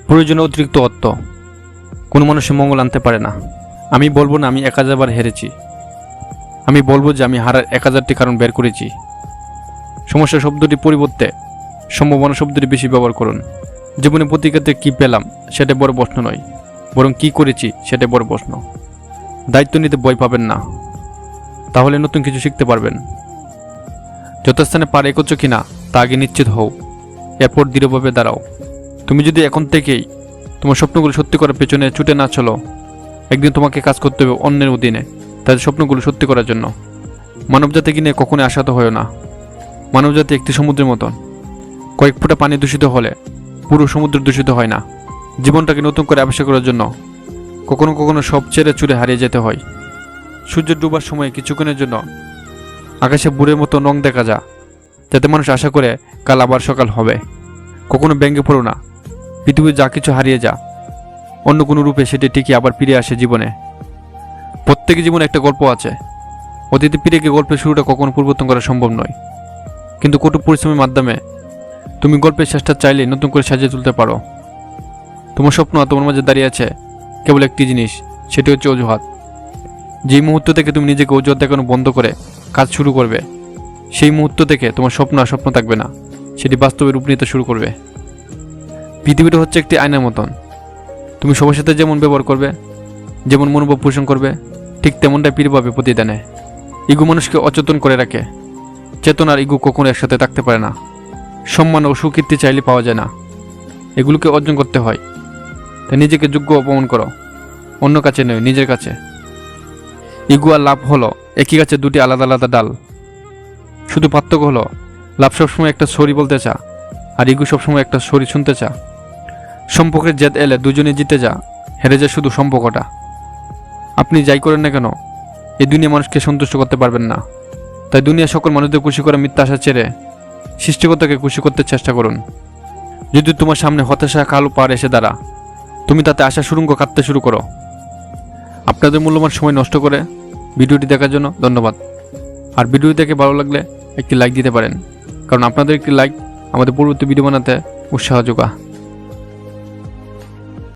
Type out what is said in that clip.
প্রয়োজনে অতিরিক্ত অর্থ কোনো মানুষের মঙ্গল আনতে পারে না। আমি বলবো না আমি 1000 বার হেরেছি, আমি বলবো যে আমি হারার 1000টি কারণ বের করেছি। সমস্যা শব্দটি পরিবর্তে সম্ভাবনা শব্দটি বেশি ব্যবহার করুন। জীবনে প্রতিক্ষেত্রে কী পেলাম সেটা বড় প্রশ্ন নয়, বরং কী করেছি সেটা বড় প্রশ্ন। দায়িত্ব নিতে ভয় পাবেন না, তাহলে নতুন কিছু শিখতে পারবেন। যথাস্থানে পার এগোচ্ছ কিনা তা আগে নিশ্চিত হও, এরপর দৃঢ়ভাবে দাঁড়াও। তুমি যদি এখন থেকেই তোমার স্বপ্নগুলো সত্যি করার পেছনে ছুটে না চলো, একদিন তোমাকে কাজ করতে হবে অন্যের অধীনে তাদের স্বপ্নগুলো সত্যি করার জন্য। মানবজাতিকে নিয়ে কখনোই আশাহত হয় না। মানবজাতি একটি সমুদ্রের মতন, কয়েক ফোঁটা পানি দূষিত হলে পুরো সমুদ্র দূষিত হয় না। জীবনটাকে নতুন করে আবিষ্কার করার জন্য কখনো কখনো সব ছেড়ে চুরে হারিয়ে যেতে হয়। সূর্য ডুবার সময় কিছুক্ষণের জন্য আকাশে বুড়ের মতো রং দেখা যা, যাতে মানুষ আশা করে কাল আবার সকাল হবে। কখনো ব্যঙ্গে পড়ো না, পৃথিবীর যা কিছু হারিয়ে যা, অন্য কোনো রূপে সেটি ঠিকই আবার ফিরে আসে জীবনে। প্রত্যেকের জীবনে একটা গল্প আছে, অতীতে ফিরে গিয়ে গল্পের শুরুটা কখনো পরিবর্তন করা সম্ভব নয়, কিন্তু কঠোর পরিশ্রমের মাধ্যমে তুমি গল্পের শেষটা চাইলেই নতুন করে সাজিয়ে তুলতে পারো। তোমার স্বপ্ন আর তোমার মাঝে দাঁড়িয়ে আছে কেবল একটি জিনিস, সেটি হচ্ছে অজুহাত। যেই মুহূর্ত থেকে তুমি নিজেকে অজুহাত দেখানো বন্ধ করে কাজ শুরু করবে, সেই মুহূর্ত থেকে তোমার স্বপ্ন আর স্বপ্ন থাকবে না, সেটি বাস্তবে রূপ নিতে শুরু করবে। পৃথিবীটা হচ্ছে একটি আয়নার মতন, তুমি সবার সাথে যেমন ব্যবহার করবে, যেমন মনোভাব পোষণ করবে, ঠিক তেমনটাই ফিরে পাবে প্রতিদানে। ইগো মানুষকে অচেতন করে রাখে, চেতন আর ইগো কখনো একসাথে থাকতে পারে না। সম্মান ও সুকীর্তি চাইলে পাওয়া যায় না, এগুলোকে অর্জন করতে হয়। তাই নিজেকে যোগ্য অপমান করো, অন্য কাছে নয়, নিজের কাছে। ইগো আর লাভ হলো একই গাছে দুটি আলাদা আলাদা ডাল, শুধু পার্থক্য হলো লাভ সবসময় একটা সরি বলতে চা, আর ইগো সবসময় একটা সরি শুনতে চা। সম্পর্কের জেদ এলে দুজনে জিতে যা, হেরে যায় শুধু সম্পর্কটা। আপনি যাই করেন না কেন, এই দুনিয়া মানুষকে সন্তুষ্ট করতে পারবেন না। তাই দুনিয়া সকল মানুষদের খুশি করা মিথ্যা আশা ছেড়ে সৃষ্টিকর্তাকে খুশি করতে চেষ্টা করুন। যদি তোমার সামনে হতাশা কালো পার এসে দাঁড়া, তুমি তাতে আশা সুরঙ্গ কাটতে শুরু করো। আপনাদের মূল্যবান সময় নষ্ট করে ভিডিওটি দেখার জন্য ধন্যবাদ। আর ভিডিওটি দেখে ভালো লাগলে একটি লাইক দিতে পারেন, কারণ আপনাদের একটি লাইক আমাদের পরবর্তী ভিডিও বানাতে উৎসাহ যোগায়।